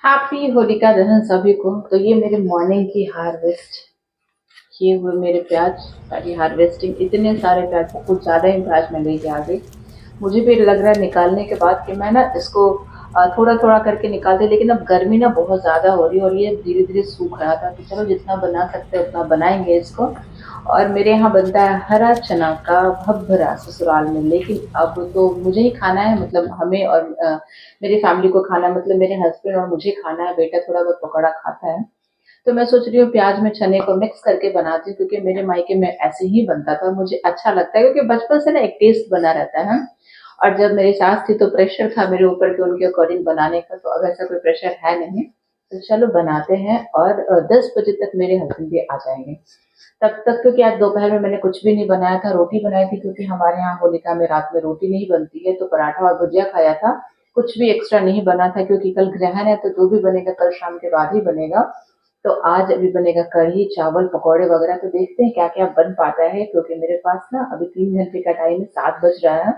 Happy Holika दहन सभी को। तो ये मेरे मॉर्निंग की हार्वेस्ट किए हुए मेरे प्याज, सारी हार्वेस्टिंग, इतने सारे प्याज, कुछ ज़्यादा ही प्याज मैं लेके आ गई। मुझे भी लग रहा है निकालने के बाद कि मैं ना इसको थोड़ा थोड़ा करके निकाल दे, लेकिन अब गर्मी ना बहुत ज़्यादा हो रही है और ये धीरे धीरे सूख रहा था, तो चलो जितना बना सकते हैं उतना बनाएंगे इसको। और मेरे यहाँ बनता है हरा चना का भभरा ससुराल में, लेकिन अब तो मुझे ही खाना है, मतलब हमें और मेरी फैमिली को खाना है, मतलब मेरे हस्बैंड और मुझे खाना है, बेटा थोड़ा बहुत पकौड़ा खाता है। तो मैं सोच रही हूँ प्याज में चने को मिक्स करके बनाती हूँ, क्योंकि मेरे मायके में ऐसे ही बनता था, मुझे अच्छा लगता है, क्योंकि बचपन से ना एक टेस्ट बना रहता है। और जब मेरी सास थी तो प्रेशर था मेरे ऊपर कि उनके अकॉर्डिंग बनाने का, तो अब ऐसा कोई प्रेशर है नहीं। तो चलो बनाते हैं, और 10 बजे तक मेरे हस्बैंड भी आ जाएंगे। तब तक, क्योंकि आज दोपहर में मैंने कुछ भी नहीं बनाया था, रोटी बनाई थी, क्योंकि हमारे यहाँ होलिका में रात में रोटी नहीं बनती है, तो पराठा और भुजिया खाया था। कुछ भी एक्स्ट्रा नहीं बना था, क्योंकि कल ग्रहण है, तो जो भी बनेगा कल शाम के बाद ही बनेगा। तो आज अभी बनेगा कढ़ी चावल पकौड़े वगैरह, तो देखते हैं क्या क्या बन पाता है, क्योंकि मेरे पास ना अभी 3 घंटे का टाइम है, 7 बज रहा है।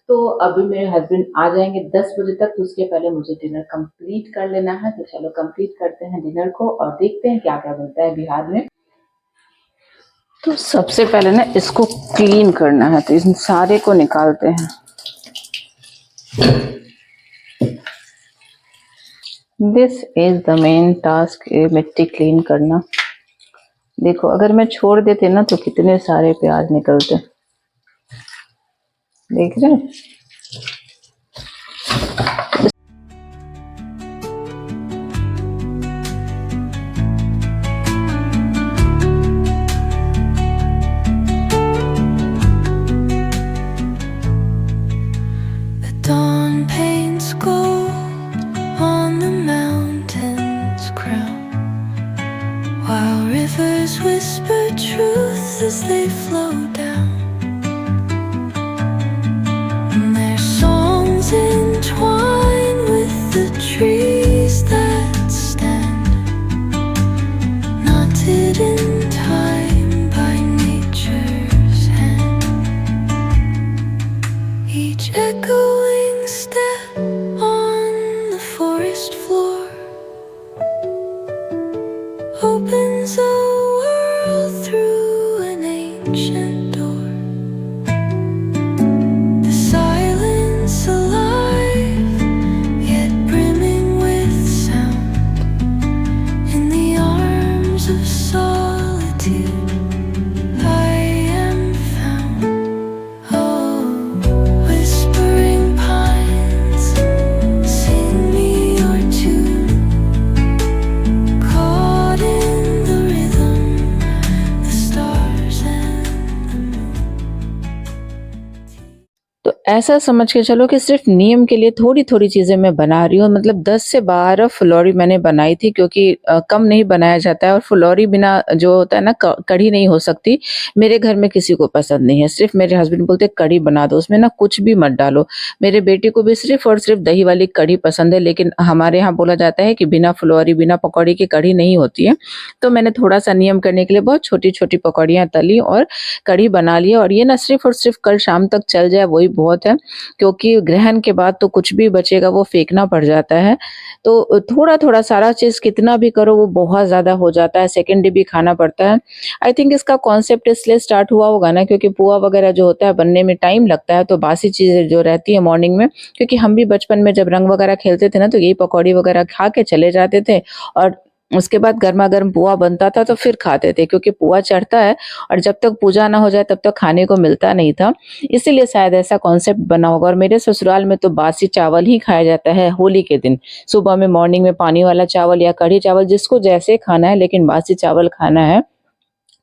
तो अभी मेरे हस्बैंड आ जाएंगे 10 बजे तक, तो उसके पहले मुझे डिनर कंप्लीट कर लेना है। तो चलो कंप्लीट करते हैं डिनर को और देखते हैं क्या क्या बनता है बिहार में। तो सबसे पहले ना इसको क्लीन करना है, तो इन सारे को निकालते हैं। This is the main task, ये मिट्टी क्लीन करना। देखो अगर मैं छोड़ देते ना तो कितने सारे प्याज निकलते, देख रहे हैं। Dawn paints gold on the mountain's crown, while rivers whisper truth as they flow down. And their songs entwine with the trees that stand, knotted in time by nature's hand. Each echoing step on the forest floor opens a world through an ancient door. The silence alive, yet brimming with sound. In the arms of solitude I am found. Oh, whispering pines, sing me your tune. Caught in the rhythm, the stars and the moon. तो ऐसा समझ के चलो कि सिर्फ नियम के लिए थोड़ी थोड़ी चीजें मैं बना रही हूँ, मतलब 10 से 12 फुलौरी मैंने बनाई थी, क्योंकि कम नहीं बनाया जाता है, और फुलौरी बिना जो होता है ना कढ़ी नहीं हो सकती। मेरे घर में किसी को पसंद नहीं है, सिर्फ मेरे हस्बैंड बोलते कढ़ी बना दो, उसमें ना कुछ भी मत डालो। मेरे बेटे को भी सिर्फ और सिर्फ दही वाली कढ़ी पसंद है, लेकिन हमारे यहाँ बोला जाता है कि बिना फुलौरी बिना पकौड़ी की कढ़ी नहीं होती है। तो मैंने थोड़ा सा नियम करने के लिए बहुत छोटी छोटी पकौड़ियाँ तली और कढ़ी बना ली, और ये ना सिर्फ और सिर्फ कल शाम तक चल जाए वही बहुत है, क्योंकि ग्रहण के बाद तो कुछ भी बचेगा वो फेंकना पड़ जाता है। तो थोड़ा थोड़ा सारा चीज कितना भी करो वो बहुत ज्यादा हो जाता है, सेकेंड डे भी खाना पड़ता है। आई थिंक इसका कॉन्सेप्ट इसलिए स्टार्ट हुआ होगा ना, क्योंकि पुआ वगैरह जो होता है बनने में टाइम लगता है, तो बासी चीजें जो रहती है मॉर्निंग में, क्योंकि हम भी बचपन में जब रंग वगैरह खेलते थे ना, तो यही पकौड़ी वगैरह खा के चले जाते थे, और उसके बाद गर्मा गर्म पुआ बनता था तो फिर खाते थे, क्योंकि पुआ चढ़ता है और जब तक पूजा ना हो जाए तब तक खाने को मिलता नहीं था। इसीलिए शायद ऐसा कॉन्सेप्ट बना होगा। और मेरे ससुराल में तो बासी चावल ही खाया जाता है होली के दिन, सुबह में मॉर्निंग में पानी वाला चावल या कढ़ी चावल, जिसको जैसे खाना है, लेकिन बासी चावल खाना है।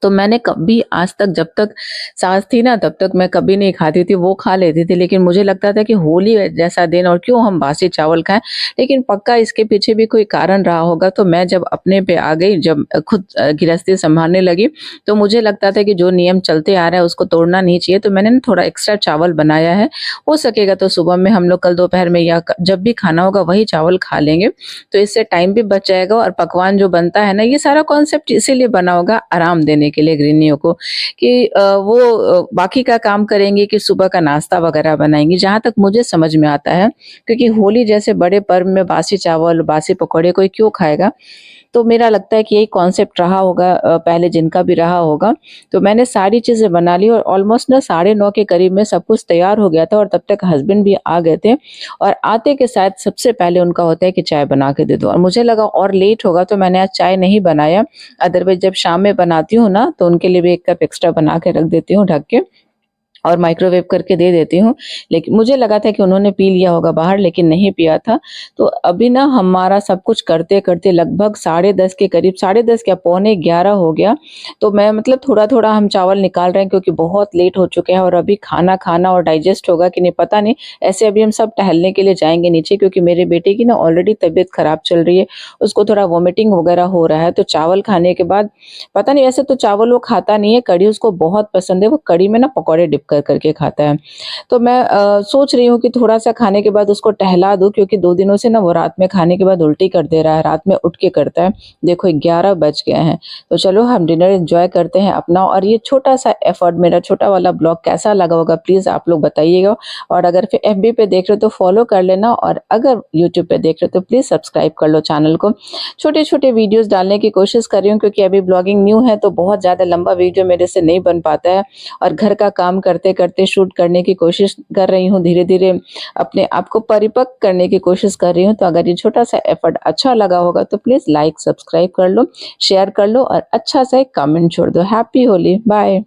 तो मैंने कभी आज तक, जब तक सास थी ना तब तक मैं कभी नहीं खाती थी, वो खा लेती थी, लेकिन मुझे लगता था कि होली जैसा दिन और क्यों हम बासी चावल खाएं। लेकिन पक्का इसके पीछे भी कोई कारण रहा होगा। तो मैं जब अपने पे आ गई, जब खुद गृहस्थी संभालने लगी, तो मुझे लगता था कि जो नियम चलते आ रहा है उसको तोड़ना नहीं चाहिए। तो मैंने ना थोड़ा एक्स्ट्रा चावल बनाया है, हो सकेगा तो सुबह में हम लोग कल दोपहर में या जब भी खाना होगा वही चावल खा लेंगे, तो इससे टाइम भी बच जाएगा। और पकवान जो बनता है ना, ये सारा कॉन्सेप्ट इसीलिए बना होगा आराम देने देने के लिए गृहिणियों को कि वो बाकी का काम करेंगी कि सुबह का नाश्ता वगैरह बनाएँगी। जहाँ तक मुझे समझ में आता है, क्योंकि होली जैसे बड़े पर्व में बासी चावल, बासी पकौड़े कोई क्यों खाएगा? तो मेरा लगता है कि यही कॉन्सेप्ट रहा होगा पहले जिनका भी रहा होगा। तो मैंने सारी चीज़ें बना ली और ऑलमोस्ट ना 9:30 के करीब में सब कुछ तैयार हो गया था और तब तक हस्बैंड भी आ गए थे और आते के साथ सबसे पहले उनका होता है कि चाय बना के दे दो और मुझे लगा और लेट होगा तो मैंने आज चाय नहीं बनाया। अदरवाइज़ जब शाम में बनाती हूँ ना, तो उनके लिए भी 1 कप एक्स्ट्रा बना के रख देती हूँ ढक के और माइक्रोवेव करके दे देती हूँ। लेकिन मुझे लगा था कि उन्होंने पी लिया होगा बाहर, लेकिन नहीं पिया था। तो अभी ना हमारा सब कुछ करते-करते लगभग 10:30 के करीब, 10:30 क्या पौने 11 हो गया। तो मैं मतलब थोड़ा-थोड़ा हम चावल निकाल रहे हैं क्योंकि बहुत लेट हो चुके हैं और अभी खाना खाना और डाइजेस्ट होगा कि नहीं पता नहीं। ऐसे अभी हम सब टहलने के लिए जाएँगे नीचे क्योंकि मेरे बेटे की ना ऑलरेडी तबीयत खराब चल रही है। उसको थोड़ा वॉमिटिंग वगैरह हो रहा है, तो चावल खाने के बाद पता नहीं, वैसे तो चावल वो खाता नहीं है, कढ़ी उसको बहुत पसंद है, वो कढ़ी में ना पकौड़े डिप कर के खाता है। तो मैं सोच रही हूँ कि थोड़ा-सा खाने के बाद उसको टहला दूँ क्योंकि 2 दिनों से ना वो रात में खाने के बाद उल्टी कर दे रहा है, रात में उठ के करता है। देखो 11 बज गए हैं, तो चलो हम डिनर एन्जॉय करते हैं अपना और ये छोटा-सा एफर्ट, मेरा छोटा वाला ब्लॉग कैसा लगा होगा प्लीज़ आप लोग बताइएगा और अगर फिर एफबी पे देख रहे हो तो फॉलो कर लेना और अगर यूट्यूब पे देख रहे हो तो प्लीज़ सब्सक्राइब कर लो चैनल को। छोटे-छोटे वीडियोज़ डालने की कोशिश कर रही हूँ क्योंकि अभी ब्लॉगिंग न्यू है तो बहुत ज़्यादा लंबा वीडियो मेरे से नहीं बन पाता है और घर का काम करते-करते शूट करने की कोशिश कर रही हूँ। धीरे-धीरे अपने आप को परिपक्व करने की कोशिश कर रही हूँ। तो अगर ये छोटा-सा एफर्ट अच्छा लगा होगा तो प्लीज़ लाइक, सब्सक्राइब कर लो, शेयर कर लो और अच्छा-सा एक कमेंट छोड़ दो। हैप्पी होली! बाय।